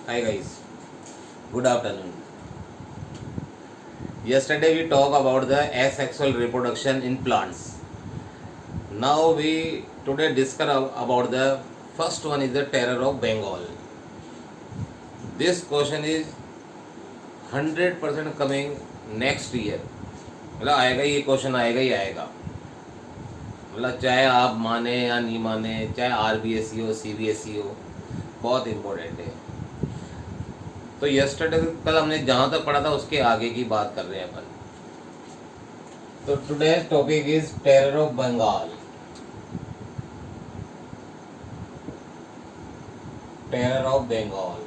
Hi guys, good afternoon. Yesterday we talked about the asexual reproduction in plants. Now we today discuss about the first one is the terror of Bengal. This question is 100% coming next year. मतलब आएगा ये question आएगा ही आएगा. मतलब चाहे आप माने या नहीं माने, चाहे आरबीएसई हो सीबीएसई हो, बहुत इम्पोर्टेंट है. तो यस्टरडे कल हमने जहाँ तक पढ़ा था उसके आगे की बात कर रहे हैं अपन. तो today's topic is terror of Bengal. Terror of Bengal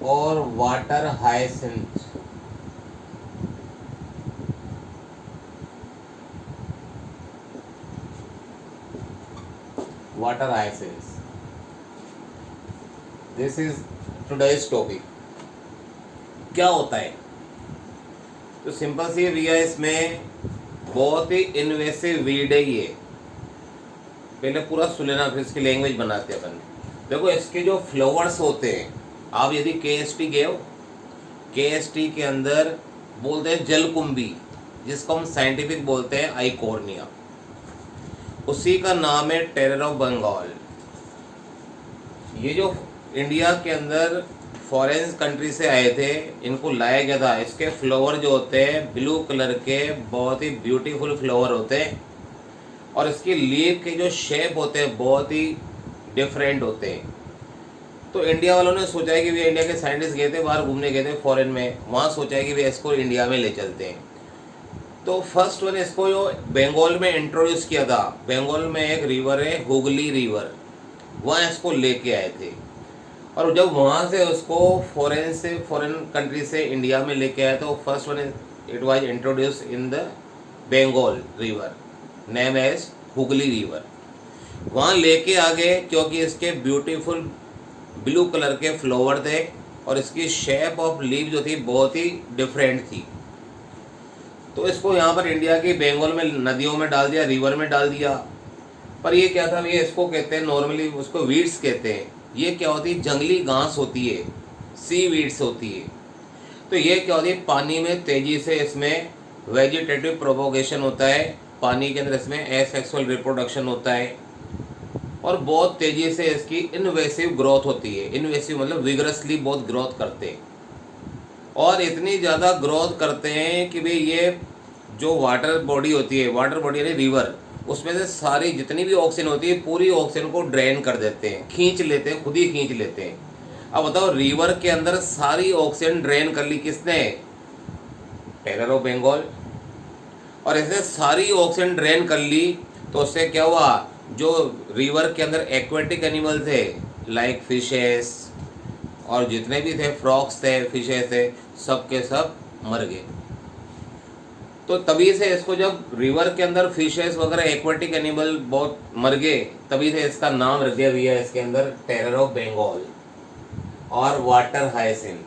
और water hyacinth. Water hyacinth, this is today's topic. क्या होता है? तो सिंपल सी भैया, इसमें बहुत ही इन्वेसिव वीड है ये. पहले पूरा सुन लेना, फिर इसकी लैंग्वेज बनाते हैं अपन. देखो, इसके जो फ्लावर्स होते हैं, आप यदि केएसटी गए हो, केएसटी के अंदर बोलते हैं जलकुंभी, जिसको हम साइंटिफिक बोलते हैं आइकोर्निया. उसी का नाम है टेरर ऑफ बंगाल. ये जो इंडिया के अंदर फॉरेन कंट्री से आए थे, इनको लाया गया था. इसके फ्लावर जो होते हैं ब्लू कलर के, बहुत ही ब्यूटीफुल फ्लावर होते हैं. और इसकी लीफ के जो शेप होते हैं बहुत ही डिफरेंट होते हैं. तो इंडिया वालों ने सोचा है कि भैया, इंडिया के साइंटिस्ट गए थे बाहर घूमने, गए थे फॉरेन में, वहाँ सोचा है कि भैया इसको इंडिया में ले चलते हैं. तो फर्स्ट वन इसको जो बंगाल में इंट्रोड्यूस किया था, बंगाल में एक रिवर है हुगली रिवर, वहाँ इसको लेके आए थे. और जब वहाँ से उसको फॉरेन कंट्री से इंडिया में लेके आए, तो first one it was introduce in the Bengal river, name as Hooghly river. वहाँ लेके आ गए क्योंकि इसके ब्यूटीफुल ब्लू कलर के फ्लावर थे और इसकी शेप ऑफ लीव जो थी बहुत ही डिफरेंट थी. तो इसको यहाँ पर इंडिया की बंगाल में नदियों में डाल दिया, रिवर में डाल दिया. पर ये क्या था, ये इसको कहते हैं नॉर्मली, उसको वीड्स कहते हैं. ये क्या होती है, जंगली घास होती है, सी वीड्स होती है. तो ये क्या होती है, पानी में तेजी से इसमें वेजिटेटिव प्रोपोगेशन होता है, पानी के अंदर इसमें एसेक्सुअल रिप्रोडक्शन होता है. और बहुत तेजी से इसकी इन्वेसिव ग्रोथ होती है. इन्वेसिव मतलब विगरसली बहुत ग्रोथ करते हैं. और इतनी ज़्यादा ग्रोथ करते हैं कि भाई ये जो वाटर बॉडी होती है, वाटर बॉडी यानी रिवर, उसमें से सारी जितनी भी ऑक्सीजन होती है पूरी ऑक्सीजन को ड्रेन कर देते हैं, खींच लेते हैं, खुद ही खींच लेते हैं. अब बताओ, रिवर के अंदर सारी ऑक्सीजन ड्रेन कर ली किसने? Terror of Bengal. और इसने सारी ऑक्सीजन ड्रेन कर ली, तो उससे क्या हुआ, जो रिवर के अंदर एक्वेटिक एनिमल थे लाइक फिशेस और जितने भी थे, फ्रॉक्स थे, फिशेस थे, सब के सब मर गए. तो तभी से इसको, जब रिवर के अंदर फिशेस वगैरह एक्वेटिक एनिमल बहुत मर गए, तभी से इसका नाम रख दिया भैया इसके अंदर टेरर ऑफ बंगाल और वाटर हाइसिंथ.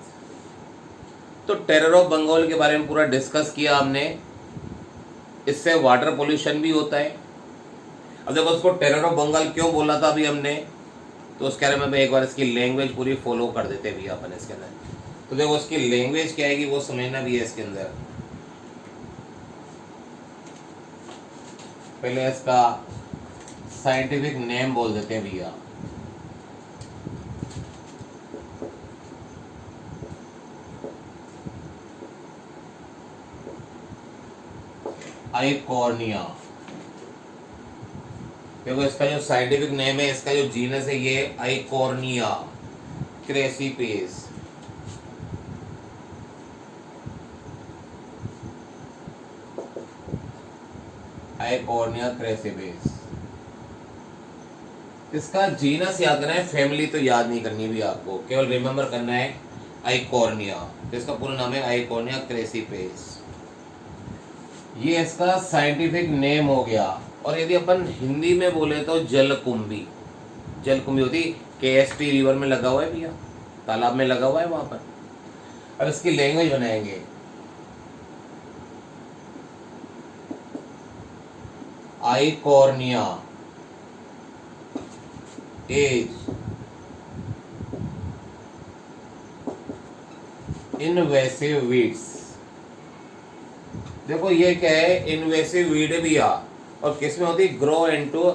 तो टेरर ऑफ बंगाल के बारे में पूरा डिस्कस किया हमने. इससे वाटर पोल्यूशन भी होता है. अब देखो, उसको टेरर ऑफ बंगाल क्यों बोला था अभी हमने, तो उसके बारे में एक बार इसकी लैंग्वेज पूरी फॉलो कर देते भैया अपन इसके अंदर. तो देखो, उसकी लैंग्वेज क्या आएगी वो समझना भी है इसके अंदर. पहले इसका साइंटिफिक नेम बोल देते हैं भैया. आइकॉर्निया. देखो, इसका जो साइंटिफिक नेम है, इसका जो जीनस है, ये आइकॉर्निया क्रेसीपेस. आइकॉर्निया क्रेसीपेस. इसका जीनस याद करना है, फैमिली तो याद नहीं करनी भी आपको, केवल रिमेंबर करना है आइकॉर्निया. इसका पूरा नाम है आइकॉर्निया क्रेसीपेस. ये इसका साइंटिफिक नेम हो गया. और यदि अपन हिंदी में बोले तो जलकुंभी. जलकुंभी होती, केएसटी रिवर में लगा हुआ है भैया, तालाब में लगा हुआ है वहां पर. अब इसकी लैंग्वेज बनाएंगे. Eichhornia is invasive weeds. देखो ये क्या है, इनवेसिव वीड भी आ, और किस में होती है, ग्रो इनटू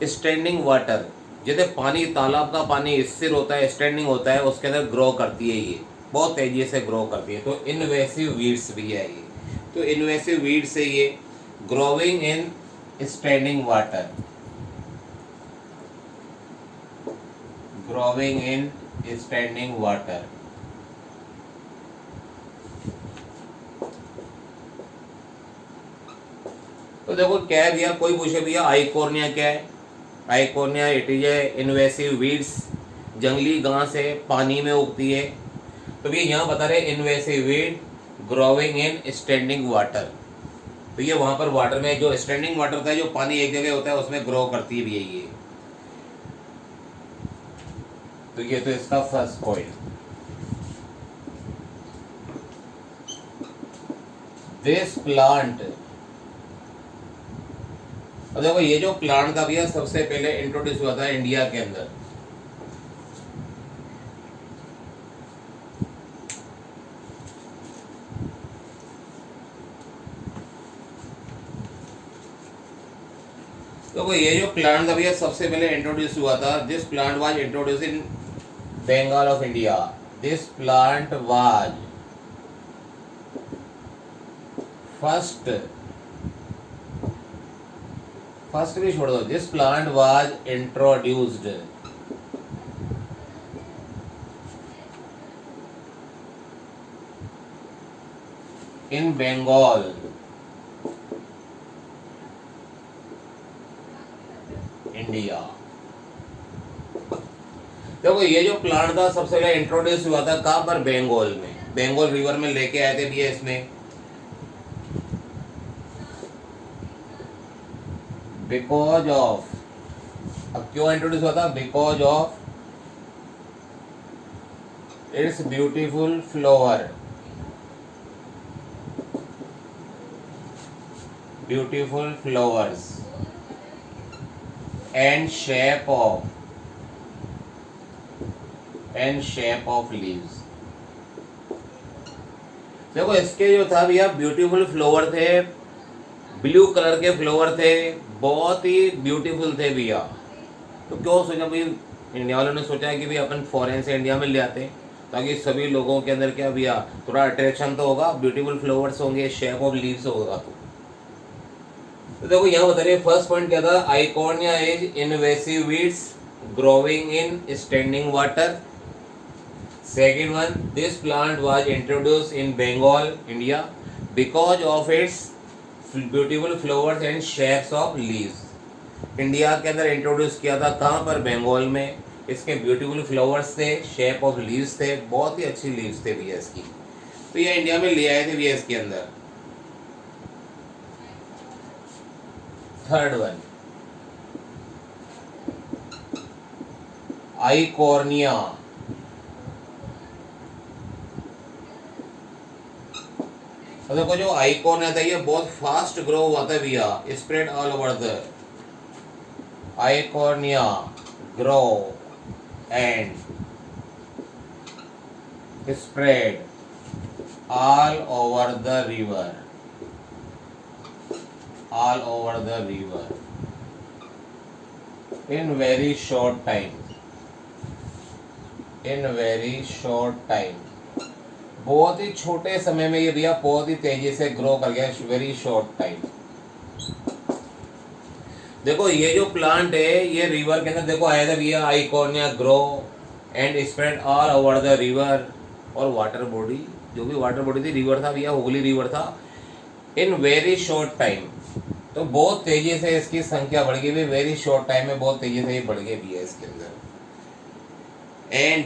स्टैंडिंग वाटर। जैसे पानी, तालाब का पानी स्थिर होता है, स्टैंडिंग होता है, उसके अंदर ग्रो करती है, ये बहुत तेजी से ग्रो करती है, तो इनवेसिव वीड्स भी है ये। तो इनवेसिव वीड से ये growing in standing water, growing in standing water. तो देखो क्या है भैया, कोई पूछे भैया आइकोर्निया क्या है, Eichhornia it is A invasive weeds, जंगली घास है, पानी में उगती है। तो भैया यहाँ बता रहे invasive weed growing in standing water, तो ये वहां पर वाटर में, जो स्टैंडिंग वाटर होता है, जो पानी एक जगह होता है, उसमें ग्रो करती भी है ये। तो ये तो इसका फर्स्ट पॉइंट। दिस प्लांट, और देखो ये जो प्लांट था भैया सबसे पहले इंट्रोड्यूस हुआ था इंडिया के अंदर। देखो ये जो प्लांट था भैया सबसे पहले इंट्रोड्यूस हुआ था, this plant was introduce in Bengal of India. This plant was first, first भी छोड़ दो, this plant was introduced in Bengal, India. देखो ये जो प्लांट था सबसे पहले इंट्रोड्यूस हुआ था कहाँ पर, बंगाल में, बंगाल रिवर में लेके आए थे भैया इसमें। बिकॉज ऑफ, अब क्यों इंट्रोड्यूस हुआ था, because of its beautiful flower, beautiful flowers and shape of, and shape of leaves. देखो इसके जो था भैया ब्यूटीफुल फ्लावर थे, ब्लू कलर के फ्लावर थे, बहुत ही ब्यूटीफुल थे भैया। तो क्यों सोचा भाई, इंडिया वालों ने सोचा है कि भाई अपन फॉरेन से इंडिया में ले आते हैं, ताकि सभी लोगों के अंदर क्या भैया थोड़ा अट्रैक्शन तो होगा, ब्यूटीफुल फ्लावर्स होंगे, शेप ऑफ लीव्स होगा। तो देखो यहाँ बता रहे फर्स्ट पॉइंट क्या था, Eichhornia is invasive weeds growing in standing water. Second one, this plant was introduced in Bengal, India, because of its beautiful flowers and shapes of leaves. India के अंदर इंट्रोड्यूस किया था कहाँ पर, बंगाल में। इसके ब्यूटीफुल फ्लावर्स थे, शेप ऑफ लीव्स थे, बहुत ही अच्छी लीव्स थे भैया इसकी, तो ये इंडिया में ले आए थे भैया इसके अंदर। थर्ड वन, आइकोर्निया, तो देखो जो आइकोर्निया था ये बहुत फास्ट ग्रो हुआ था भैया, spread all over the, Eichhornia grow and spread all over the river, all over the river in very short time, in very short time। बहुत ही छोटे समय में ये भैया बहुत ही तेजी से ग्रो कर गया, वेरी शॉर्ट टाइम। देखो ये जो प्लांट है ये रिवर के अंदर देखो आया था भैया, Eichhornia grow and spread all over the river, और वाटर बॉडी, जो भी वाटर बॉडी थी, रिवर था भैया, हुगली रिवर था, इन वेरी शॉर्ट टाइम। तो बहुत तेजी से इसकी संख्या बढ़ गई, वेरी शॉर्ट टाइम में बहुत तेजी से ये बढ़ गई भैया इसके अंदर। एंड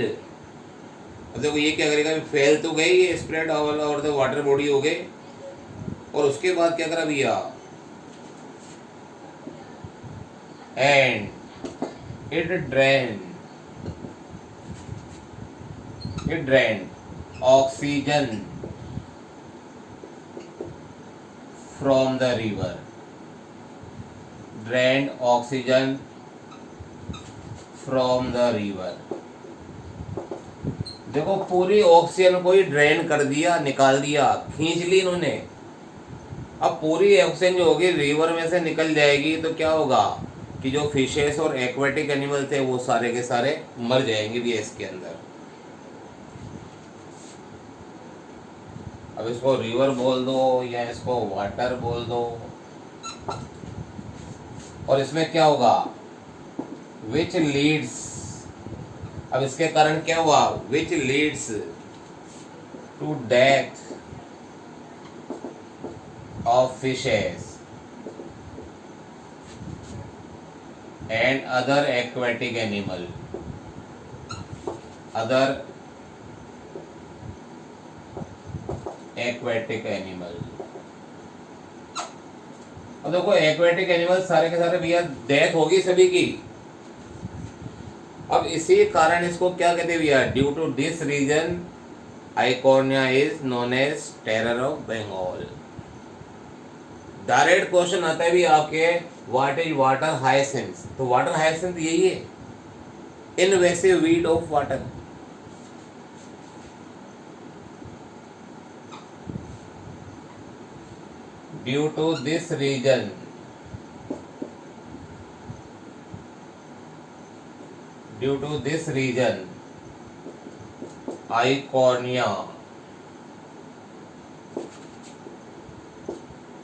देखो ये क्या करेगा, फैल तो गई, ये spread all over the water body हो गए, और उसके बाद क्या करा भैया, and it drain, it drained oxygen from the river, drained oxygen from the river. देखो पूरी ऑक्सीजन को ही ड्रेन कर दिया, निकाल दिया, खींच ली इन्होंने। अब पूरी ऑक्सीजन जो होगी रिवर में से निकल जाएगी तो क्या होगा कि जो फिशेस और एक्वेटिक एनिमल थे वो सारे के सारे मर जाएंगे भी इसके अंदर। अब इसको रिवर बोल दो या इसको वाटर बोल दो, और इसमें क्या होगा विच लीड्स, अब इसके कारण क्या हुआ which leads to death of fishes and other aquatic animal, other aquatic animal. अब देखो एक्वेटिक एनिमल सारे के सारे भैया डेथ होगी सभी की। अब इसी कारण इसको क्या कहते हैं भैया, due to this reason Eichhornia is known as terror of Bengal. Direct question आता है भी आपके व्हाट इज वाटर हायसिंथ, तो वाटर हायसिंथ यही है, invasive weed of water. Due to this reason Eichhornia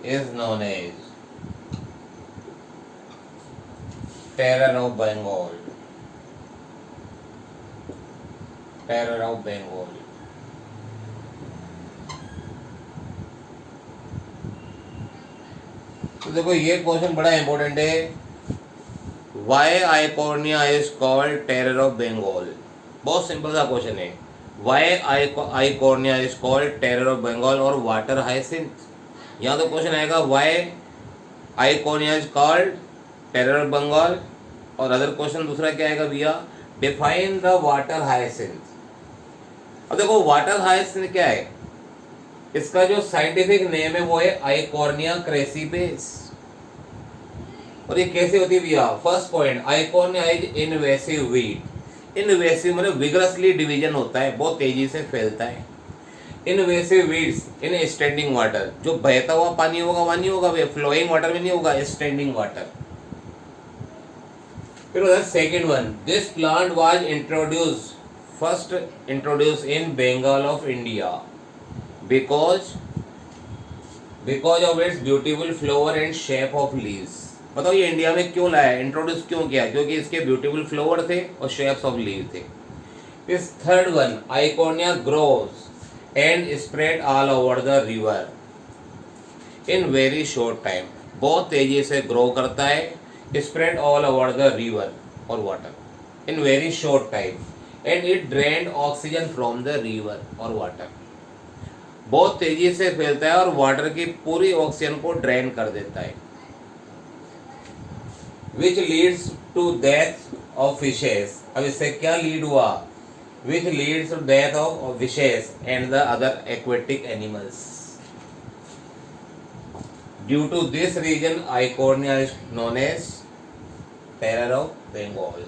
is known as terror of Bengal. Terror of Bengal. तो देखो ये क्वेश्चन बड़ा इंपॉर्टेंट है, why Eichhornia is called terror of Bengal. बहुत simple सा क्वेश्चन है, why Eichhornia is called terror of Bengal और water hyacinth. यहाँ तो क्वेश्चन आएगा why Eichhornia is called terror of Bengal, और अदर क्वेश्चन दूसरा क्या आएगा भैया, डिफाइन द वाटर हायसिंथ। अब देखो वाटर हायसिंथ क्या है, इसका जो साइंटिफिक नेम है वो है आइकोर्निया क्रेसीपेस। और ये कैसे होती है भैया, first point Eichhornia is invasive weed. Invasive मतलब विगरसली डिवीजन होता है, बहुत तेजी से फैलता है। इनवेसिव वीड्स इन स्टैंडिंग वाटर, जो बहता हुआ पानी होगा वहां नहीं होगा, फ्लोइंग वाटर में नहीं होगा, स्टैंडिंग वाटर। फिर second one, this plant was first introduce in Bengal of India because of its beautiful flower and shape of leaves। बताओ ये इंडिया में क्यों लाया, इंट्रोड्यूस क्यों किया, क्योंकि इसके ब्यूटीफुल फ्लावर थे और शेप्स ऑफ लीव थे। इस third one, Eichhornia grows and spread all over the river in very short time. बहुत तेजी से ग्रो करता है, spread all over the river और water in very short time, and it drained oxygen from the river और water. बहुत तेजी से फैलता है और वाटर की पूरी ऑक्सीजन को ड्रेन कर देता है। Which leads to death of fishes, अब इससे क्या लीड हुआ, which leads to death of fishes and the other aquatic animals. Due to this reason Eichhornia is known as terror of Bengal.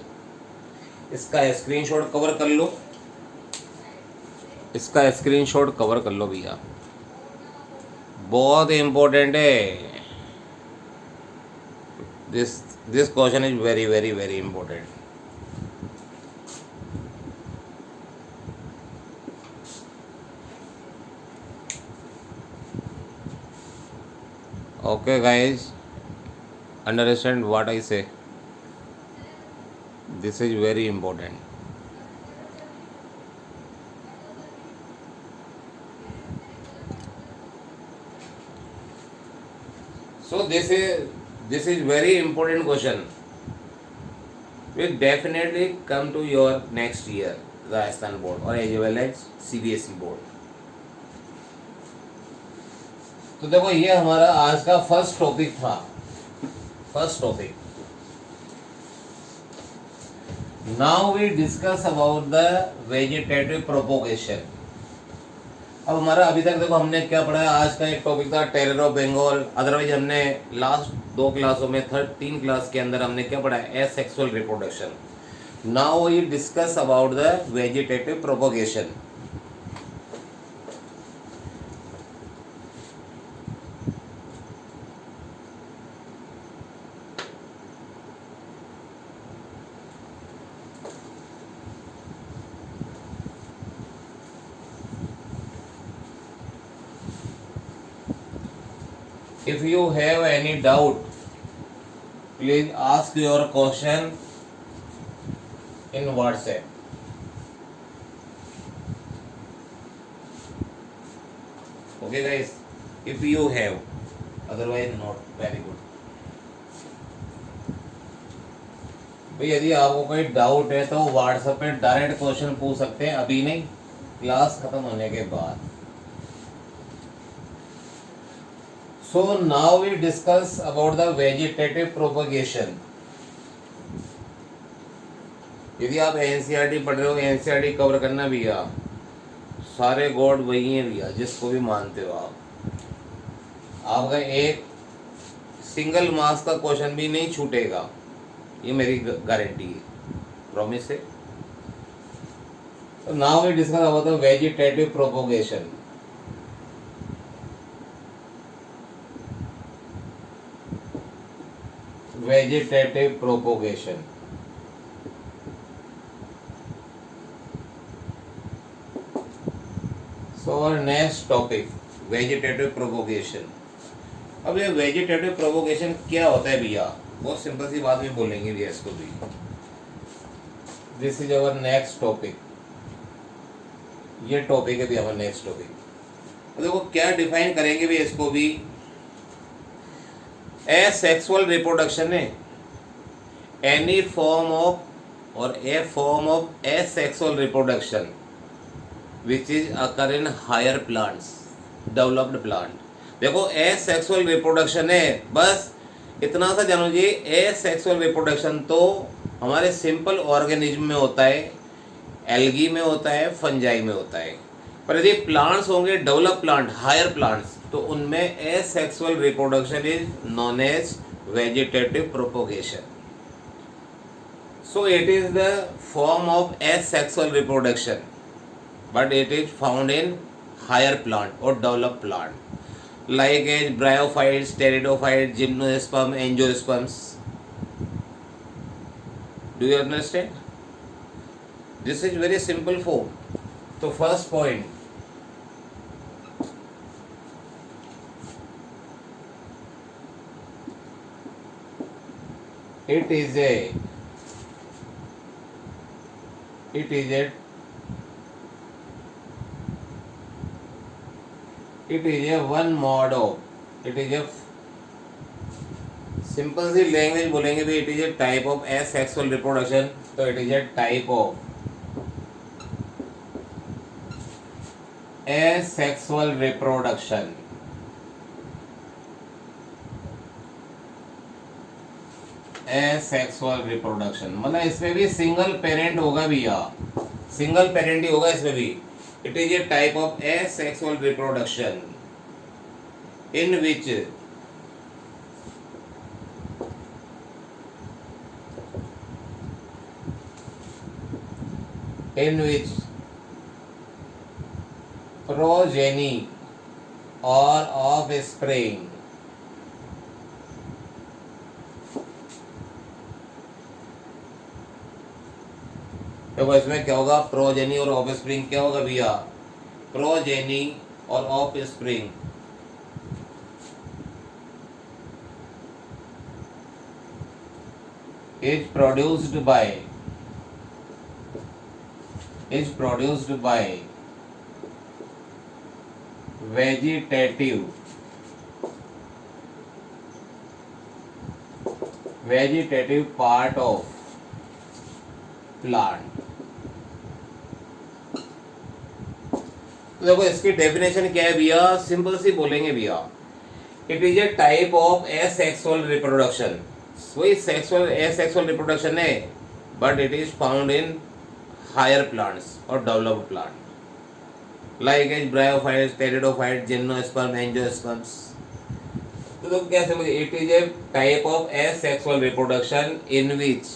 इसका स्क्रीनशॉट कवर कर लो, इसका स्क्रीनशॉट कवर कर लो भैया, बहुत इंपॉर्टेंट है। This question is very very very important. Okay guys, understand what I say, this is very important. So this is very important question. Will definitely come to your next year Rajasthan board or as well as CBSE board. तो देखो ये हमारा आज का first topic था, first topic. Now we discuss about the vegetative propagation. अब हमारा अभी तक देखो हमने क्या पढ़ा है, आज का एक टॉपिक था टेरर ऑफ बंगाल। अदरवाइज हमने लास्ट 2 क्लासों में 3 क्लास के अंदर हमने क्या पढ़ा है, asexual reproduction. Now we discuss about the vegetative propagation. If you have any doubt, please ask your question in WhatsApp. Okay guys, if you have, otherwise not. Very good. भाई यदि आपको कोई डाउट है तो व्हाट्सएप पे direct question पूछ सकते हैं, अभी नहीं, क्लास खत्म होने के बाद. So now we discuss about the vegetative propagation. यदि आप एनसीईआरटी पढ़ रहे हो, एनसीईआरटी कवर करना भैया, सारे गॉड वही हैं भैया, जिसको भी मानते हो आप. आपका एक सिंगल मार्क्स का क्वेश्चन भी नहीं छूटेगा, ये मेरी गारंटी है, प्रॉमिस है. So now we discuss about the vegetative propagation. Vegetative propagation. So our next topic, vegetative propagation. अब ये vegetative propagation क्या होता है भैया, बहुत सिंपल सी बात भी बोलेंगे भैया इसको भी. This is our next topic. ये टॉपिक है भैया हमारा नेक्स्ट टॉपिक. देखो क्या डिफाइन करेंगे भैया इसको भी. Asexual reproduction है any form of or a form of asexual reproduction which is occur in higher plants, developed plant. देखो asexual reproduction है, बस इतना सा जानो जी. asexual reproduction तो हमारे सिंपल ऑर्गेनिज्म में होता है, एल्गी में होता है, फंजाई में होता है. पर यदि प्लांट्स होंगे डेवलप प्लांट, हायर प्लांट्स, तो उनमें asexual reproduction is known as vegetative propagation. So it is the form of asexual reproduction, but it is found in higher plant और develop plant like as bryophytes, pteridophytes, gymnosperm, angiosperms. Do you understand? This is very simple form. तो first point, it is a one mode of, it is a simple सी language बोलेंगे भी, it is a type of asexual reproduction. तो it is a type of asexual reproduction. asexual reproduction मतलब इसमें भी single parent होगा भैया, single parent ही होगा इसमें भी. It is a type of asexual reproduction in which progeny or offspring देखो इसमें क्या होगा, प्रोजेनी और ऑफस्प्रिंग. क्या होगा भैया, प्रोजेनी और offspring is produced by vegetative part of plant. तो देखो इसकी डेफिनेशन क्या है भैया, सिंपल सी बोलेंगे भैया. It is a type of asexual reproduction. वही सेक्सुअल एसेक्सुअल रिप्रोडक्शन है, but it is found in higher plants और developed plant like as bryophytes, pteridophytes, gymnosperm, angiosperms. तो क्या समझ, it is a type of asexual reproduction in which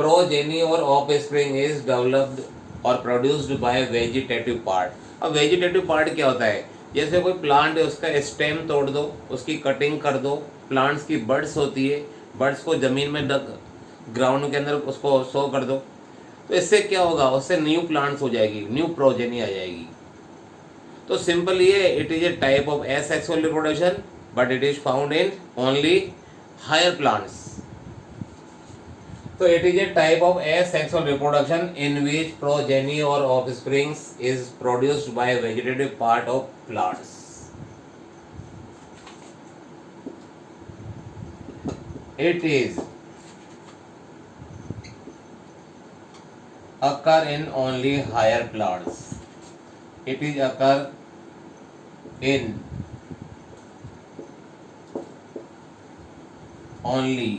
progeny और offspring is developed और produced by vegetative part. अब vegetative part क्या होता है? जैसे कोई प्लांट है, उसका स्टेम तोड़ दो, उसकी कटिंग कर दो। प्लांट्स की बड्स होती है, बड्स को जमीन में ग्राउंड के अंदर उसको शो कर दो, तो इससे क्या होगा? उससे न्यू प्लांट्स हो जाएगी, न्यू प्रोजेनी आ जाएगी। तो सिंपल ये, it is a type of asexual reproduction but it is found in only higher plants. So it is a type of asexual reproduction in which progeny or offspring is produced by a vegetative part of plants. It is occur in only higher plants. It is occur in only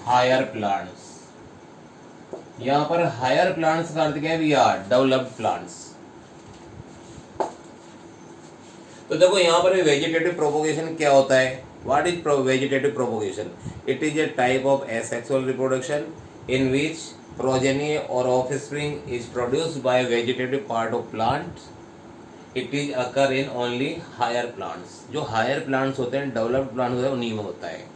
higher plants. यहाँ पर higher plants का अर्थ क्या है भैया? Developed plants. तो देखो यहाँ पर वेजिटेटिव प्रोपोगेशन क्या होता है? What is vegetative propagation? It is a type of asexual reproduction in which progeny और offspring is produced by vegetative part of plant. It is occur in only higher plants. जो higher plants होते हैं, developed plants होते हैं, उन्हीं में होता है।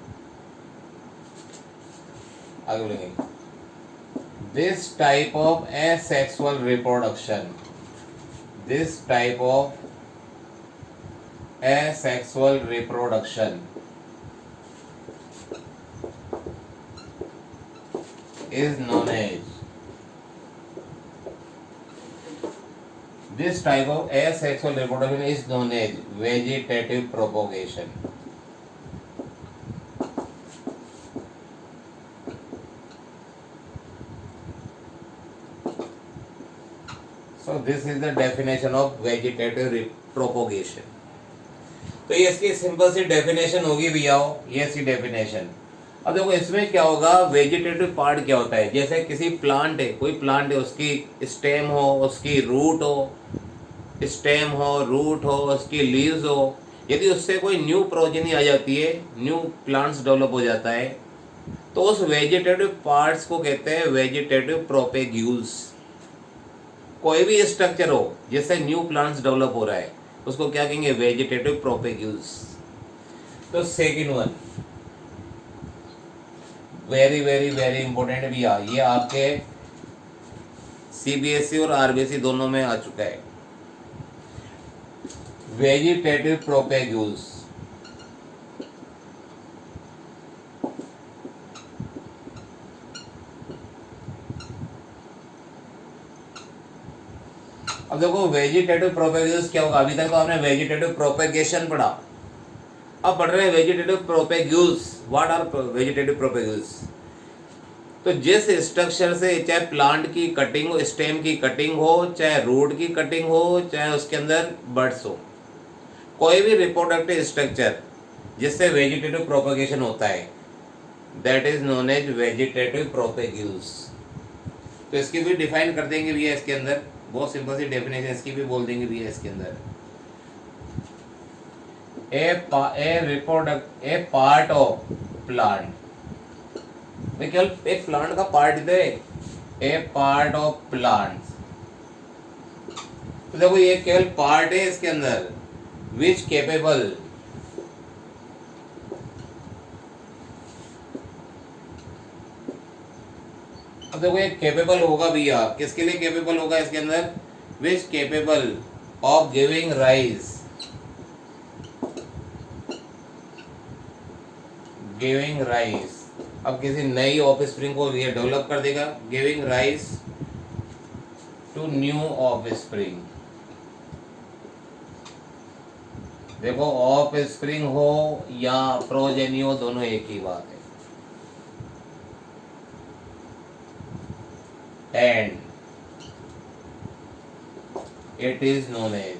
आगे बोलेंगे, this type of asexual reproduction, this type of asexual reproduction is known as, this type of asexual reproduction is known as vegetative propagation. So this is the definition of vegetative propagation. तो ये इसकी simple सी definition होगी भैया, ये इसकी definition. अब देखो इसमें क्या होगा, वेजिटेटिव पार्ट क्या होता है? जैसे किसी प्लांट है, कोई प्लांट है, उसकी स्टेम हो, उसकी रूट हो, स्टेम हो, रूट हो, उसकी लीव्स हो, यदि उससे कोई न्यू प्रोजेनी आ जाती है, न्यू प्लांट्स डेवलप हो जाता है, तो उस वेजिटेटिव पार्ट्स को कहते हैं वेजिटेटिव प्रोपेग्यूल्स। कोई भी स्ट्रक्चर हो जिससे न्यू प्लांट्स डेवलप हो रहा है, उसको क्या कहेंगे? Vegetative propagules. तो second one very very very important भी आ, ये आपके सीबीएसई और आरबीएसई दोनों में आ चुका है। वेजिटेटिव प्रोपेग्यूल्स, अब देखो वेजिटेटिव प्रोपेग्यूल्स क्या होगा? अभी तक तो आपने वेजिटेटिव प्रोपेगेशन पढ़ा, अब पढ़ रहे हैं vegetative propagules. What are vegetative propagules? तो जिस स्ट्रक्चर से, चाहे प्लांट की कटिंग हो, स्टेम की कटिंग हो, चाहे रूट की कटिंग हो, चाहे उसके अंदर बड्स हो, कोई भी रिप्रोडक्टिव स्ट्रक्चर जिससे वेजिटेटिव प्रोपेगेशन होता है, that is known as vegetative propagules. तो इसकी भी डिफाइन कर देंगे भैया इसके अंदर, बहुत सिंपल सी डेफिनेशन इसकी भी बोल देंगे भैया इसके अंदर। ए पार्ट ऑफ प्लांट, केवल एक प्लांट का part they, A part of plant. तो देखो ये केवल पार्ट है इसके अंदर, विच केपेबल अब देखो ये केपेबल होगा भैया, किसके लिए केपेबल होगा इसके अंदर? Which capable of giving rise, giving rise. अब किसी नई ऑफस्प्रिंग को ये डेवलप कर देगा, giving rise to new offspring. देखो ऑफस्प्रिंग हो या प्रोजेनी हो, दोनों एक ही बात है। And it is known as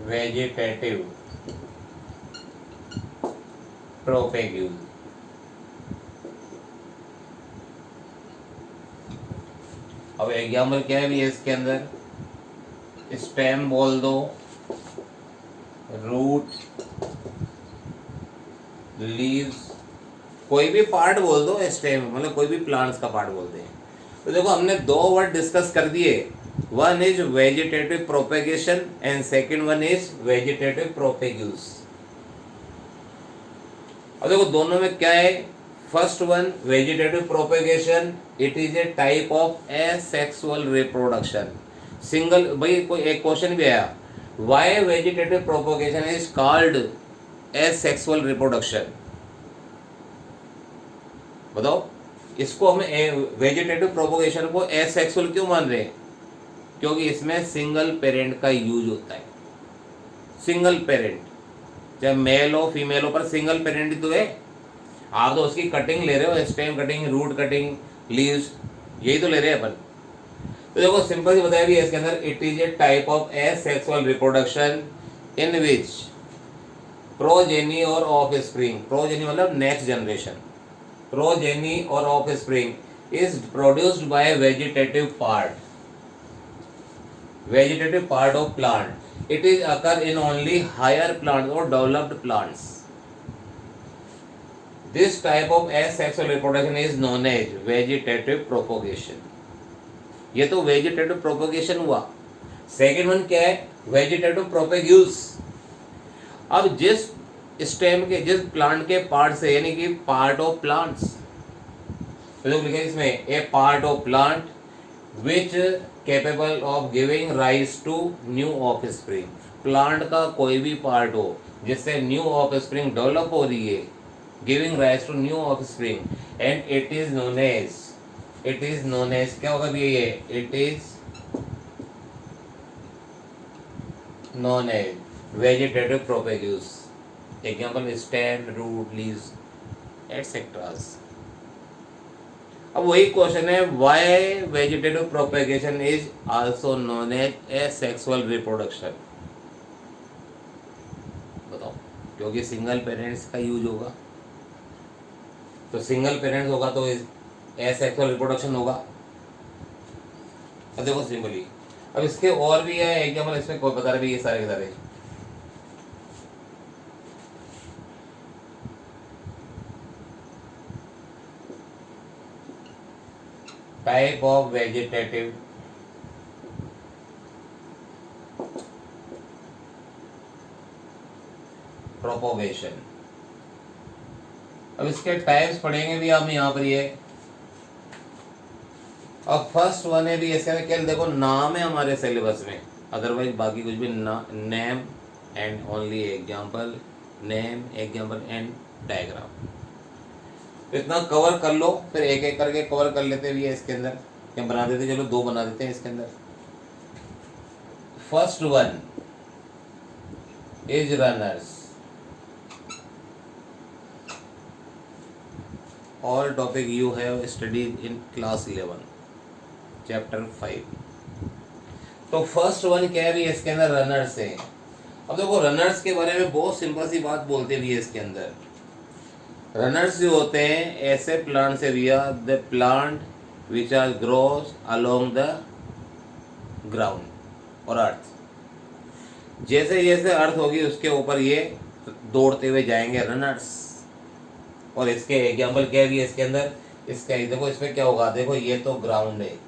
vegetative propagule. अब एग्जाम्पल क्या है भी इसके अंदर? स्टेम बोल दो, रूट, लीव्स, कोई भी पार्ट बोल दो स्टेम, मतलब कोई भी प्लांट्स का पार्ट बोलते हैं। तो देखो हमने दो वर्ड डिस्कस कर दिए, one is vegetative propagation and second one is vegetative propagules. अब देखो दोनों में क्या है, first one vegetative propagation, it is a type of asexual reproduction. Single, भाई कोई एक क्वेश्चन भी आया, why vegetative propagation is called asexual reproduction, बताओ। इसको हम वेजिटेटिव प्रोपेगेशन को एसेक्सुअल क्यों मान रहे हैं, क्योंकि इसमें सिंगल पेरेंट का यूज होता है। सिंगल पेरेंट, चाहे मेल हो फीमेल हो, पर सिंगल पेरेंट ही तो है। आप तो उसकी कटिंग ले रहे हो, stem cutting, root cutting, leaves, यही तो ले रहे हैं अपन। तो देखो सिंपल सी बताया भी है इसके अंदर, it is a type of asexual reproduction in which progeny और ऑफ स्प्रिंग, प्रोजेनी मतलब नेक्स्ट जनरेशन, प्रोजेनी और offspring is produced by vegetative part of plant. It is occur in only higher plant और developed plants. This type of asexual reproduction is known as vegetative propagation. ये तो vegetative propagation हुआ। Second one क्या है, vegetative propagules. अब जिस stem के, जिस प्लांट के पार्ट से, यानी कि पार्ट ऑफ प्लांट्स, तो जो लिखा है इसमें, a part of plant which capable of giving rise to new offspring. Plant का कोई भी पार्ट हो जिससे न्यू ऑफ स्प्रिंग डेवलप हो रही है, giving rise to new offspring, and it is known as क्या होगा भैया ये, it is known as vegetative propagules. Example stem, root, leaves etcetera. अब वही क्वेश्चन है, why vegetative propagation is also known as asexual reproduction, बताओ। क्योंकि single parents का यूज होगा, तो सिंगल पेरेंट्स होगा तो एसेक्सुअल रिप्रोडक्शन होगा। अब देखो सिंपली, अब इसके और भी है एग्जाम्पल, इसमें कोई बता रहे ये सारे के सारे। Type of vegetative propagation. अब इसके टाइप्स पढ़ेंगे भी हम यहाँ पर ये। अब फर्स्ट वन है भी इसका क्या, देखो नाम है हमारे सिलेबस में, अदरवाइज बाकी कुछ भी ना, name and only example, name example and diagram. तो इतना कवर कर लो, फिर एक एक करके कवर कर लेते भी है इसके अंदर, या बना देते, चलो दो बना देते हैं इसके अंदर। First one is runners. All topic you have studied in class 11 chapter 5। तो फर्स्ट वन क्या है भी इसके अंदर, रनर्स है। अब देखो रनर्स के बारे में बहुत सिंपल सी बात बोलते भी है इसके अंदर। रनर्स जो होते हैं ऐसे प्लांट से भी, the plant which are grows along the ground और अर्थ। जैसे जैसे अर्थ होगी उसके ऊपर ये दौड़ते हुए जाएंगे, रनर्स। और इसके एग्जाम्पल क्या भी है इसके अंदर, इसका देखो इसमें क्या होगा, देखो ये तो ग्राउंड है,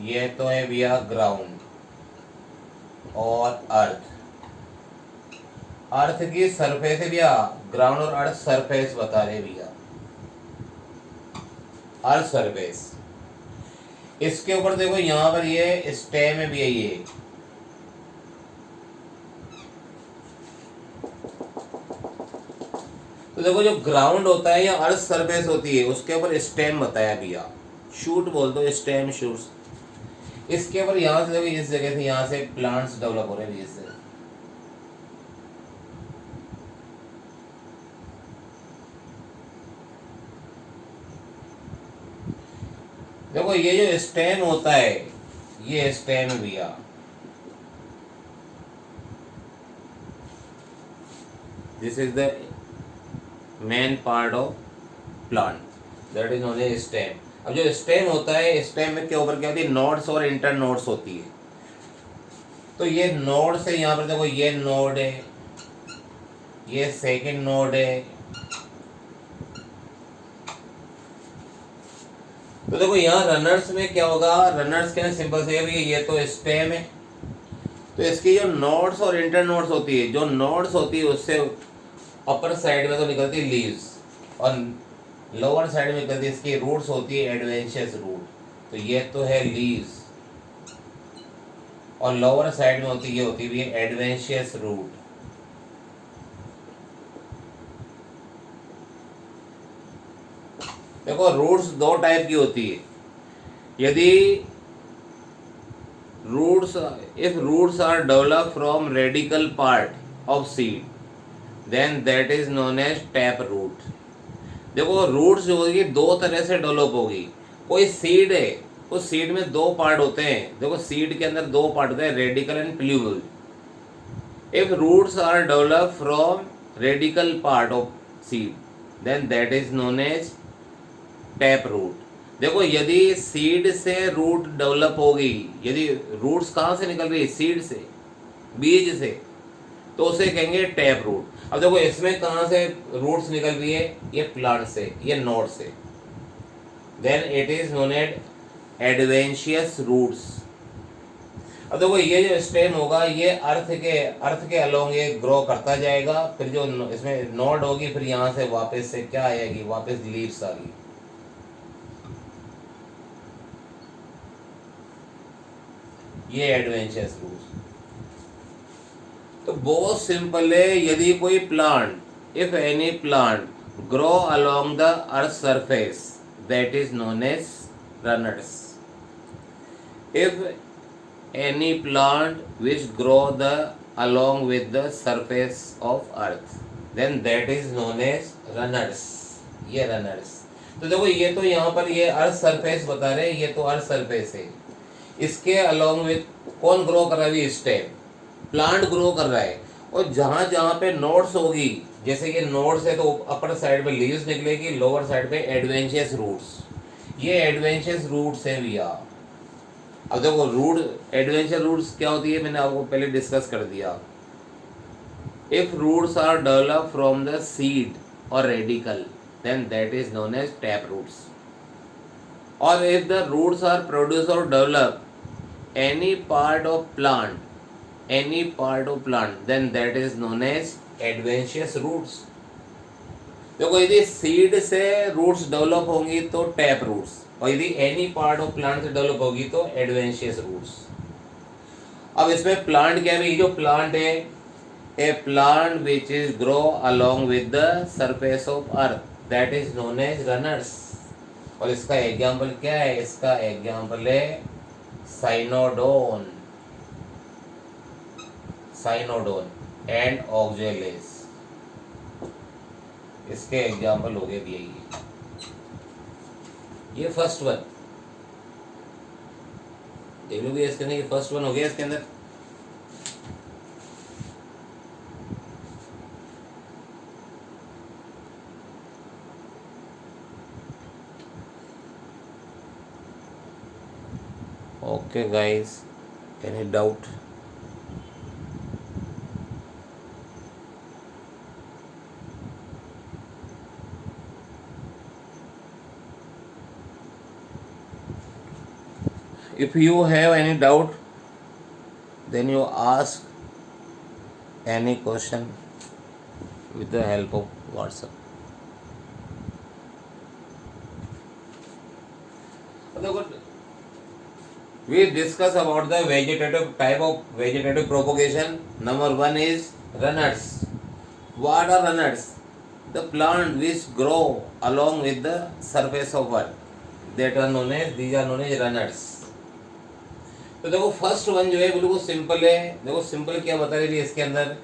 ये तो है भैया ग्राउंड और अर्थ। अर्थ की सरफेस है भैया, ग्राउंड और अर्थ सरफेस बता रहे भैया, अर्थ सरफेस। इसके ऊपर देखो यहाँ पर ये स्टेम है भैया, ये तो देखो जो ग्राउंड होता है या अर्थ सरफेस होती है उसके ऊपर स्टेम बताया भैया, शूट बोल दो, स्टेम शूट्स। इसके ऊपर यहाँ से देखो, इस जगह से यहाँ से प्लांट्स डेवलप हो रहे हैं इससे। देखो ये जो स्टेम होता है, ये स्टेम भैया, this is the main part of plant, that is known as stem. अब जो स्टेम होता है, स्टेम में के ऊपर क्या होती है, नोड्स और इंटर नोड्स होती है। तो ये नोड से यहाँ पर देखो ये नोड है, ये सेकंड नोड है। तो देखो यहाँ रनर्स में क्या होगा, रनर्स के सिंपल से भी ये तो स्टेम है, तो इसकी जो नोड्स और इंटर नोड्स होती है, जो नोड्स होती है उससे अपर साइड में तो निकलती है लीव्स, और लोअर साइड में निकलती है इसकी रूट्स होती है एडवेंशियस रूट। तो ये तो है लीव्स, और लोअर साइड में होती ये होती है एडवेंशियस रूट। देखो रूट्स दो टाइप की होती है। यदि roots, if roots are develop from radical part of seed then that is known as tap root. देखो रूट्स जो होगी दो तरह से डेवलप होगी। कोई सीड है, उस सीड में दो पार्ट होते हैं। देखो सीड के अंदर दो पार्ट होते हैं, radical and plumule. If roots are develop from radical part of seed then that is known as tap root. देखो यदि सीड से रूट डेवलप होगी, यदि रूट्स कहाँ से निकल रही है, सीड से, बीज से, तो उसे कहेंगे टैप रूट। अब देखो इसमें कहाँ से रूट्स निकल रही है, ये प्लांट से, ये नोड से, then it is known as adventitious roots. अब देखो ये जो स्टेम होगा ये अर्थ के अलोंग ये ग्रो करता जाएगा, फिर जो इसमें नोड होगी फिर यहाँ से वापस से क्या आएगी, वापस लीव्स आ गई। ये एडवेंचरस रूट्स। तो बहुत सिंपल है। यदि कोई plant, if any plant grow along the earth surface that is known as runners. If any plant which grow the along with the surface of earth then that is known as runners. ये runners. तो देखो ये तो यहाँ पर ये earth surface बता रहे हैं, ये तो अर्थ सरफेस है। इसके अलोंग विद कौन ग्रो कर रहा है, स्टेम, प्लांट ग्रो कर रहा है। और जहां जहां पे नोड्स होगी, जैसे ये नोड्स है तो अपर साइड पे लीव्स निकलेगी, लोअर साइड पे एडवेंशियस रूट्स। ये एडवेंशियस रूट्स है भैया। अब देखो रूट, एडवेंशियस रूट्स क्या होती है, मैंने आपको पहले डिस्कस कर दिया। If roots are develop from the seed और radical then that is known as tap roots. or if the roots are produced or develop any part of plant, then that is known as adventitious roots। देखो यदि seed से roots develop होंगी तो tap roots, और यदि any part of plant से develop होगी तो एडवेंशियस रूट्स। अब इसमें प्लांट क्या है, ये जो प्लांट है, a plant which is grow along with the surface of earth that is known as runners. और इसका एग्जाम्पल क्या है, इसका एग्जाम्पल है साइनोडोन, साइनोडोन एंड ऑक्जेलेस। इसके एग्जाम्पल हो गए भी ये फर्स्ट वन देख लो भैया, इसके अंदर ये फर्स्ट वन हो गया। इसके अंदर okay guys, any doubt? If you have any doubt then you ask any question with the help of WhatsApp. We discuss about the vegetative type of vegetative propagation. Number one is runners. What are runners? The plant which grow along with the surface of earth. That are known as, these are known as runners. तो देखो first one जो है बिल्कुल simple है। देखो simple क्या बता रही है इसके अंदर,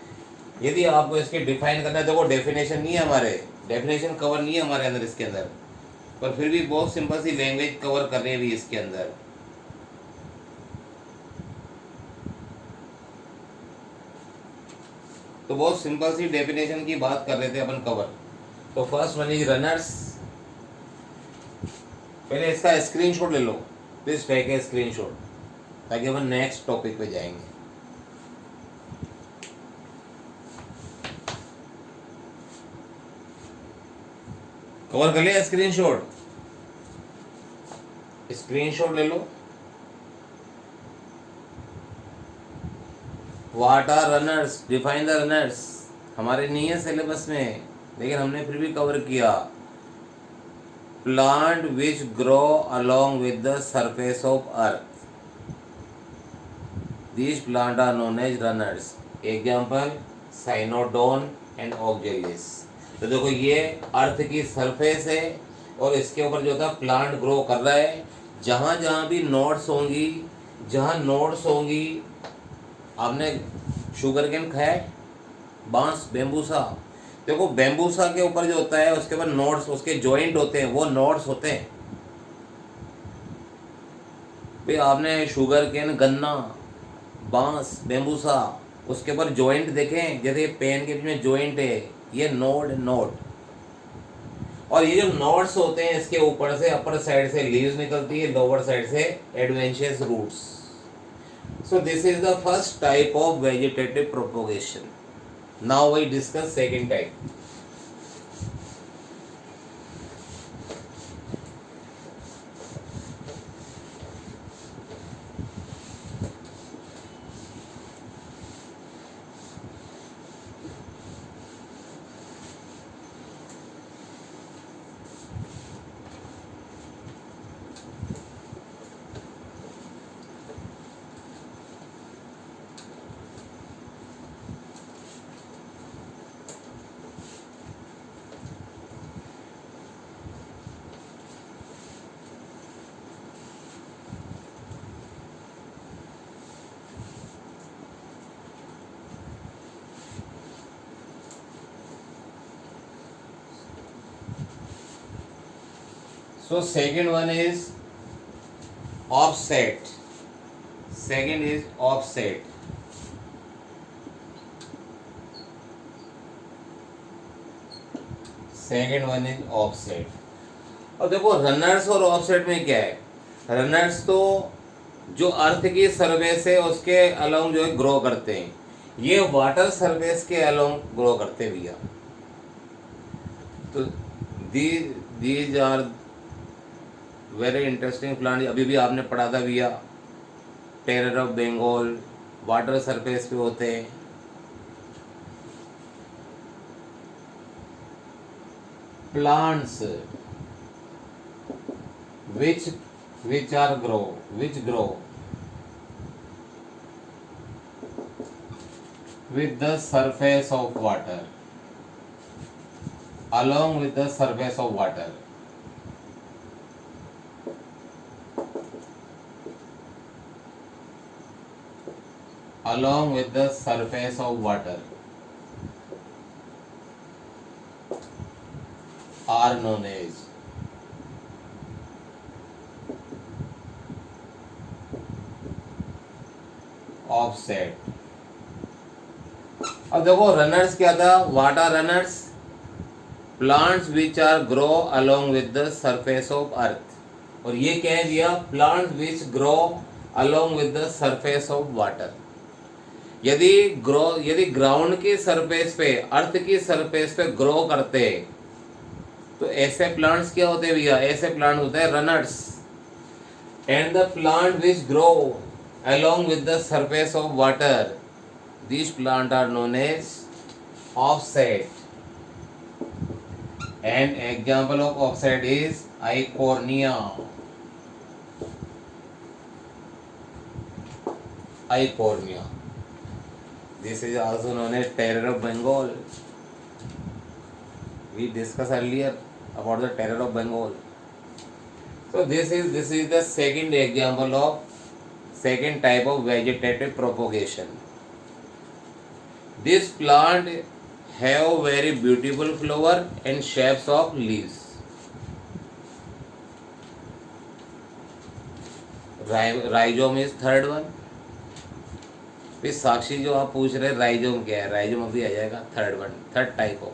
यदि आपको इसके डिफाइन करना है, देखो डेफिनेशन नहीं है हमारे, डेफिनेशन कवर नहीं है हमारे अंदर इसके अंदर, पर फिर भी बहुत सिंपल सी लैंग्वेज कवर कर रही है भी इसके अंदर। तो बहुत सिंपल सी डेफिनेशन की बात कर रहे थे अपन कवर। तो फर्स्ट वन इज रनर्स। पहले इसका स्क्रीनशॉट ले लो, प्लीज टेक ए स्क्रीनशॉट, ताकि अपन नेक्स्ट टॉपिक पे जाएंगे। कवर कर लिया, स्क्रीनशॉट, स्क्रीनशॉट ले लो। What are runners, define the runners. हमारे नहीं है सिलेबस में, लेकिन हमने फिर भी कवर किया। Plant which grow along with the surface of earth, these plant are known as runners. Example cynodon and oxalis. तो देखो ये अर्थ की सरफेस है और इसके ऊपर जो था प्लांट ग्रो कर रहा है। जहाँ जहाँ भी नोड्स होंगी, जहाँ नोड्स होंगी, आपने शुगर केन खाया है, बांस, बेम्बूसा। देखो बेम्बूसा के ऊपर जो होता है उसके ऊपर नोड्स, उसके जॉइंट होते हैं, वो नोड्स होते हैं। भाई आपने शुगर केन, गन्ना, बांस, बेम्बूसा, उसके ऊपर जॉइंट देखें, जैसे पेन के बीच में जॉइंट है, ये नोड। और ये जो नोड्स होते हैं, इसके ऊपर से अपर साइड से लीव्स निकलती है, लोअर साइड से adventitious roots. So this is the first type of vegetative propagation. Now we discuss second type. So second one is offset. Second is offset. Second one is offset. और देखो runners और offset में क्या है। Runners तो जो अर्थ की surface है उसके अलोंग जो है ग्रो करते हैं, ये वाटर सरफेस के अलोंग ग्रो करते भैया। तो these are very interesting plant. अभी भी आपने पढ़ा था भैया, terror of Bengal water surface पे होते हैं। Plants which grow with the surface of water, along with the surface of water. Along with the surface of water are known as offset. अब देखो रनर्स क्या था, what are runners? Plants which are grow along with the surface of earth. और ये क्या है भैया? Plants which grow along with the surface of water. यदि ग्राउंड की सरफेस पे, अर्थ की सरफेस पे ग्रो करते तो ऐसे प्लांट्स क्या होते हैं भैया? ऐसे प्लांट होते हैं runners. And the plant which grow along with the surface of water, these plants are known as offset. An example of offset is Eichhornia. Eichhornia. This is also known as terror of Bengal. We discussed earlier about the terror of Bengal. So this is the second example of second type of vegetative propagation. This plant have very beautiful flower and shapes of leaves. Rhizome is third one. फिर साक्षी जो आप पूछ रहे rhizome क्या है, rhizome अभी आ जाएगा third type of.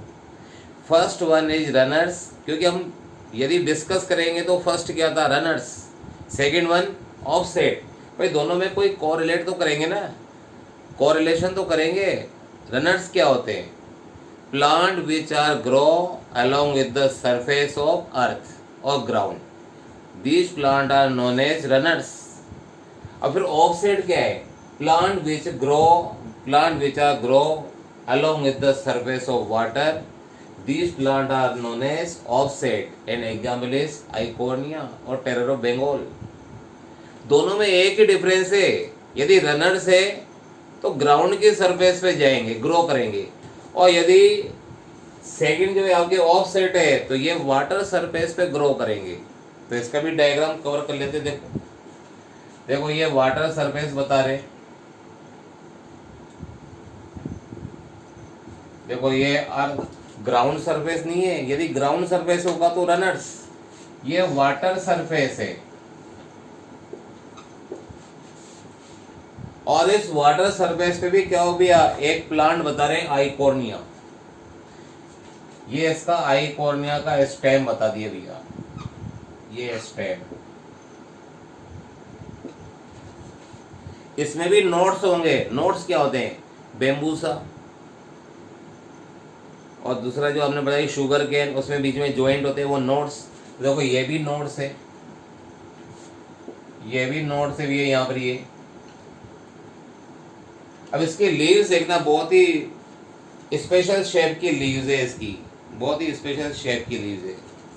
First one is runners, क्योंकि हम यदि डिस्कस करेंगे तो फर्स्ट क्या था? रनर्स। Second one offset. भाई दोनों में कोई कोरिलेट तो करेंगे ना, कोरिलेशन तो करेंगे। रनर्स क्या होते हैं? Plant which are grow along with the surface of earth or ground. These plant are known as runners. और फिर ऑफसेट क्या है? Plant which are grow along with the surface of water. These plant are known as offset. An example is Iconia और terror of Bengal. दोनों में एक ही difference है. यदि रनर्स है तो ग्राउंड के सरफेस पे जाएंगे, ग्रो करेंगे, और यदि सेकंड जो है आपके ऑफसेट है तो ये वाटर सरफेस पे ग्रो करेंगे. तो इसका भी डायग्राम कवर कर लेते. देखो देखो ये वाटर सरफेस बता रहे. देखो ये अर्थ ग्राउंड सरफेस नहीं है. यदि ग्राउंड सरफेस होगा तो रनर्स. ये वाटर सरफेस है और इस वाटर सरफेस पे भी क्या हो गया? एक प्लांट बता रहे हैं आइकोर्निया. ये इसका आइकोर्निया का स्टेम बता दिए भैया. ये स्टेम, इसमें भी नोट्स होंगे. नोट्स क्या होते हैं? बेम्बूसा. और दूसरा जो हमने बताया शुगर केन, उसमें बीच में ज्वाइंट होते हैं, वो नोट्स. देखो ये भी नोट्स है, ये भी नोट्स है भैया यहाँ पर. ये अब इसके लीव्स देखना, बहुत ही स्पेशल शेप की लीव्स है इसकी. बहुत ही स्पेशल शेप की लीव्स है.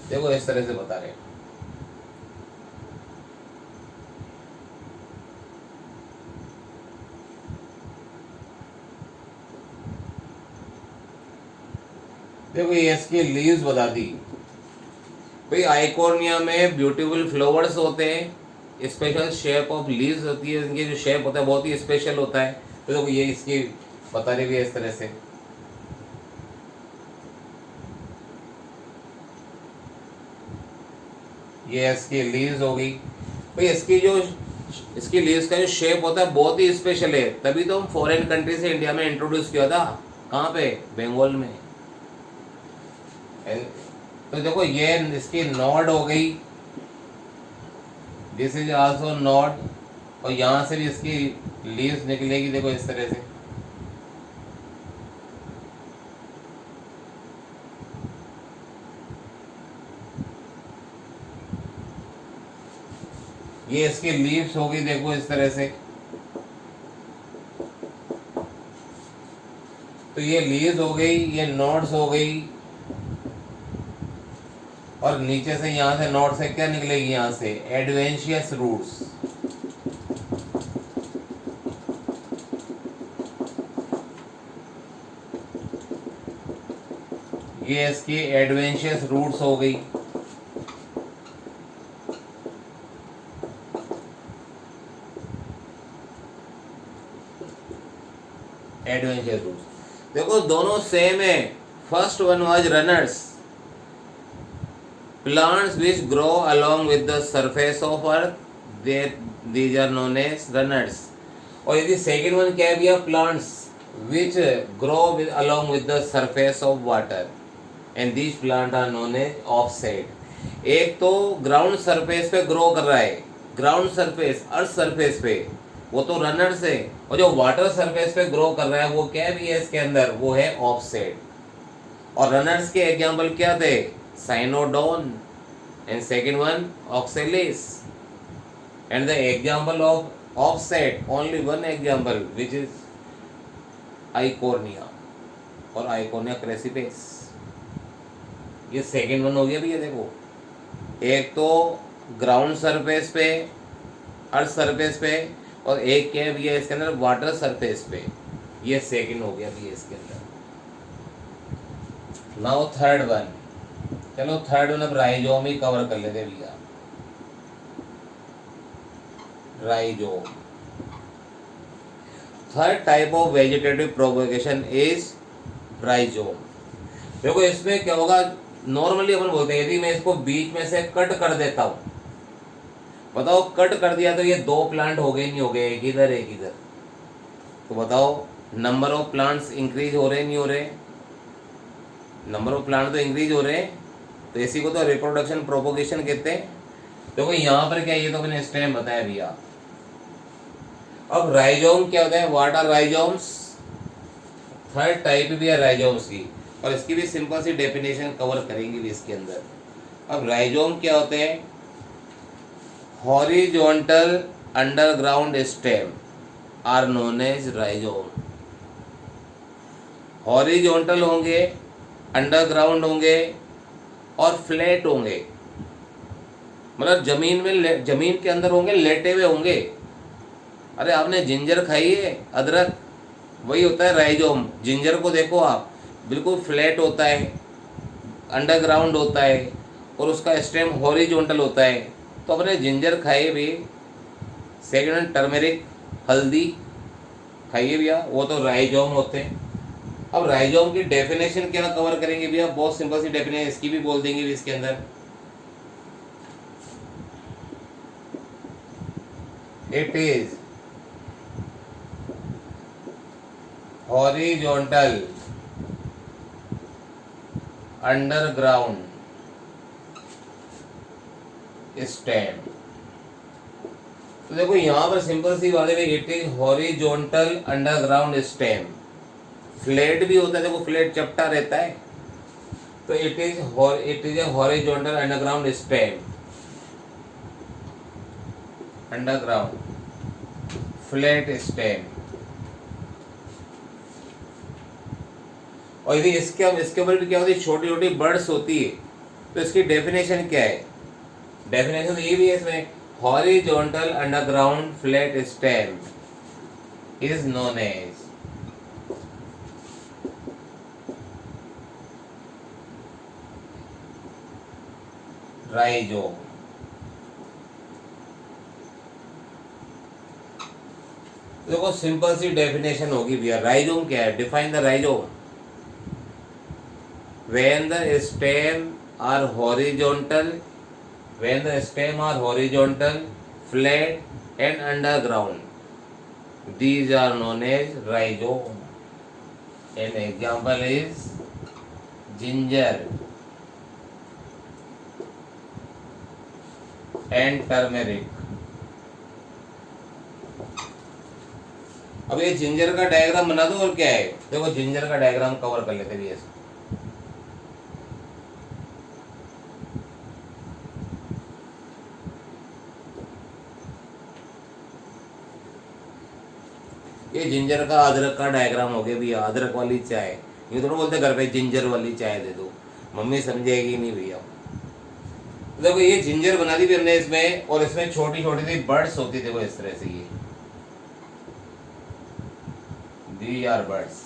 देखो इस तरह से बता रहे हैं. देखो ये इसकी लीव्स बता दी भाई. आइकोर्निया में ब्यूटीफुल फ्लावर्स होते हैं, स्पेशल शेप ऑफ लीव्स होती है. इनके जो शेप होता है बहुत ही स्पेशल होता है. तो देखो ये इसकी बता रही है इस तरह से. ये इसकी लीव्स हो गई भाई. इसकी लीव्स का जो शेप होता है बहुत ही स्पेशल है. तभी तो हम फॉरेन कंट्री से इंडिया में इंट्रोड्यूस किया था. कहाँ पे? बंगाल में. तो देखो ये इसकी नोड हो गई. This is also node. और यहाँ से भी इसकी लीव्स निकलेगी. देखो इस तरह से. ये इसकी लीव्स होगी. देखो इस तरह से. तो ये लीव्स हो गई, ये नोड्स हो गई. और नीचे से यहाँ से नोड से क्या निकलेगी? यहाँ से एडवेंशियस रूट्स. ये इसकी एडवेंशियस रूट्स हो गई. Adventitious roots. देखो दोनों सेम है. First one was runners, plants which grow along with the surface of earth, these are known as runners. और यदि सेकेंड वन क्या है भैया? Plants which grow along with the surface of water, and these plant are known as offset. एक तो ground surface पे grow कर रहा है, ग्राउंड सरफेस, अर्थ सरफेस पे, वो तो रनर्स है. और जो वाटर सरफेस पे ग्रो कर रहा है वो क्या भी है इसके अंदर? वो है ऑफसेट. और रनर्स के एग्जाम्पल क्या थे? Cynodon, and second one oxalis. And the example of offset, only one example, which is Iconia और Iconia crassipes. ये सेकेंड वन हो गया भैया. देखो एक तो ग्राउंड सरफेस पे, अर्थ सरफेस पे, और एक क्या है भैया इसके अंदर? वाटर सरफेस पे. ये सेकेंड हो गया भैया इसके अंदर. Now third one. चलो थर्ड वन अब राइजोम ही कवर कर लेते भैया. Rhizome. Third type of vegetative propagation is rhizome. देखो इसमें क्या होगा? नॉर्मली अपन बोलते हैं यदि मैं इसको बीच में से कट कर देता हूं, बताओ कट कर दिया तो ये दो प्लांट हो गए नहीं हो गए? एक इधर एक इधर. तो बताओ नंबर ऑफ प्लांट्स इंक्रीज हो रहे नहीं हो रहे? नंबर ऑफ प्लांट तो इंक्रीज हो रहे हैं. तो इसी को तो रिप्रोडक्शन प्रोपोगेशन कहते हैं. देखो यहाँ पर क्या, ये तो मैंने स्टेम बताया भैया. अब राइजोम क्या होता है? What are rhizomes? Third type भी है राइजोम्स की. और इसकी भी सिंपल सी डेफिनेशन कवर करेंगे भी इसके अंदर। अब राइजोम क्या होते हैं? Horizontal underground stem are known as rhizome. Horizontal होंगे, अंडरग्राउंड होंगे और फ्लैट होंगे, मतलब जमीन के अंदर होंगे, लेटे हुए होंगे। अरे आपने जिंजर खाई है, अदरक, वही होता है राइजोम। जिंजर को देखो आप, बिल्कुल फ्लैट होता है, अंडरग्राउंड होता है और उसका स्टेम हॉरिजॉन्टल होता है। तो अपने जिंजर खाइए भी, सेकेंड टर्मेरिक, हल्दी खाइए भैया, वो तो राइजोम होते हैं। अब राइजोम की डेफिनेशन क्या कवर करेंगे भैया? बहुत सिंपल सी डेफिनेशन, इसकी भी बोल देंगे भी इसके अंदर। It is horizontal underground stem. तो देखो यहाँ पर सिंपल सी बात है, it is horizontal underground stem. Flat भी होता है, देखो फ्लैट चपटा रहता है, तो it is A horizontal underground stem, underground flat stem. और यदि इसके ऊपर भी क्या होती है, छोटी छोटी बर्ड्स होती है, तो इसकी डेफिनेशन क्या है? डेफिनेशन तो ये भी है इसमें, horizontal underground flat stem is known as rhizome. देखो सिंपल सी डेफिनेशन होगी भैया, राइजोम क्या है? Define the rhizome. when the stem are horizontal, flat and underground, these are known as rhizome. An example is ginger and turmeric. अब ये ginger का डायग्राम बना दो और क्या है, देखो जिंजर का डायग्राम कवर कर लेते हैं। ये जिंजर का अदरक का डायग्राम हो गया भैया, अदरक वाली चाय। ये थोड़ा बोलते घर पे जिंजर वाली चाय दे दो, मम्मी समझेगी नहीं भैया। देखो ये जिंजर बना दी भी हमने इसमें, और इसमें छोटी छोटी सी बर्ड्स होती थी वो इस तरह से, ये आर बर्ड्स।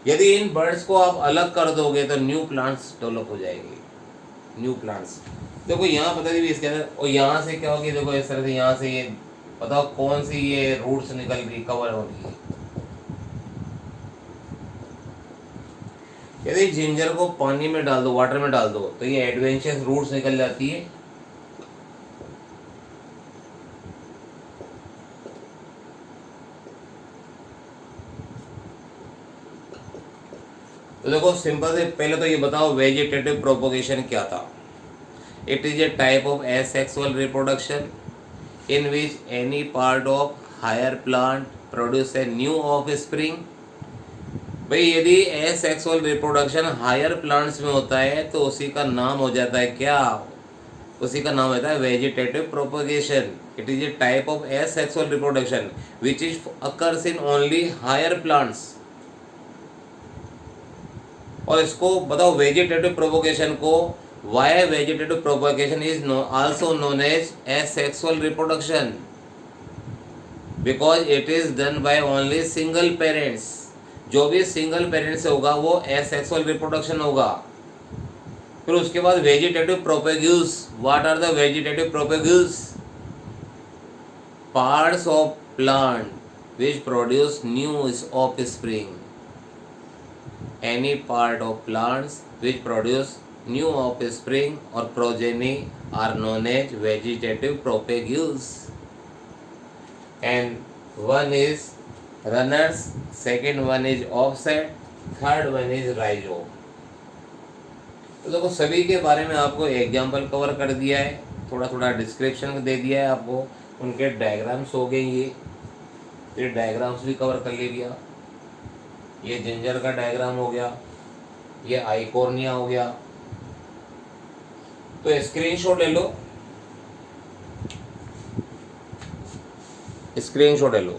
यदि इन बर्ड्स को आप अलग कर दोगे तो न्यू प्लांट्स डेवलप हो जाएंगे, न्यू प्लांट्स। देखो यहाँ बता दी इसके अंदर, और यहाँ से क्या होगी, देखो इस तरह से यहाँ से ये बताओ कौन सी ये रूट्स निकल रही, कवर हो रही है। यदि जिंजर को पानी में डाल दो, वाटर में डाल दो, तो ये एडवेंचरस रूट्स निकल जाती है। तो देखो सिंपल से पहले तो ये बताओ वेजिटेटिव प्रोपोगेशन क्या था। It is a type of asexual reproduction in which any part of higher plant produce a new offspring। भाई यदि एसेक्सुअल रिप्रोडक्शन हायर प्लांट्स में होता है तो उसी का नाम हो जाता है क्या? उसी का नाम होता है vegetative propagation. It is a type of asexual reproduction which is occurs in only higher plants. और इसको बताओ वेजिटेटिव प्रोपोगेशन को, why vegetative propagation is also known as asexual reproduction, because it is done by only single parents। जो भी single parent से होगा वो asexual reproduction होगा। फिर उसके बाद vegetative propagules. What are the vegetative propagules? Parts of plant which produce new offspring. Any part of plants which produce new offspring or progeny are known as vegetative propagules, and one is runners, second one is offset, third one is rhizome। तो देखो सभी के बारे में आपको example cover कर दिया है, थोड़ा थोड़ा डिस्क्रिप्शन दे दिया है आपको, उनके डायग्राम्स हो गए, ये डायग्राम्स भी कवर कर ले लिया। ये जिंजर का डायग्राम हो गया, ये आइकोर्निया हो गया। तो स्क्रीनशॉट ले लो, स्क्रीनशॉट ले लो।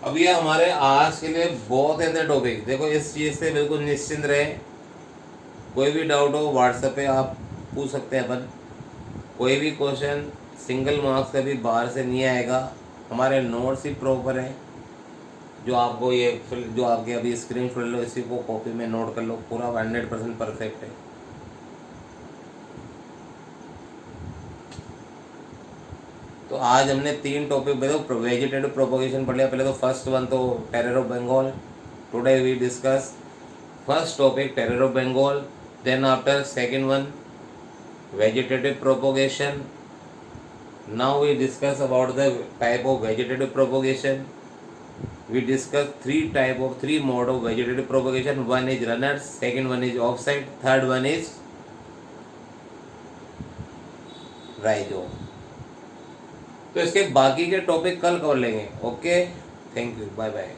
अब ये हमारे आज के लिए बहुत है टॉपिक। देखो इस चीज़ से बिल्कुल निश्चिंत रहे, कोई भी डाउट हो व्हाट्सएप पे आप पूछ सकते हैं अपन। कोई भी क्वेश्चन सिंगल मार्क्स का भी बाहर से नहीं आएगा, हमारे नोट्स ही प्रॉपर हैं। जो आपको ये जो आपके अभी स्क्रीन शॉट लो, इसी को कॉपी में नोट कर लो, पूरा 100% परफेक्ट है। तो आज हमने 3 टॉपिक बताओ, वेजिटेटिव प्रोपोगेशन पढ़ लिया। पहले तो फर्स्ट वन तो terror of Bengal. Today we discuss first topic terror of Bengal, then after second one vegetative propagation. Now we discuss about the type of vegetative propagation. We discuss three mode of vegetative propagation. One is runners, second one is offside, third one is rhizome. तो इसके बाकी के topic कल कर लेंगे। Okay, thank you, bye bye.